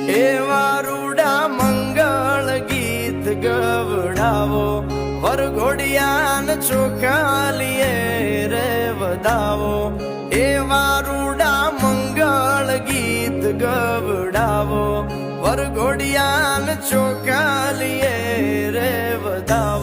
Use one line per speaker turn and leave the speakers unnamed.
એવા રૂડા મંગળ ગીત ગવડાવો વરઘોડિયાન ચોખાલીએ રે વધાવો એવા રૂડા મંગળ ગીત ગવડાવો વરઘોડિયાન ચોખાલીએ રે વધાવો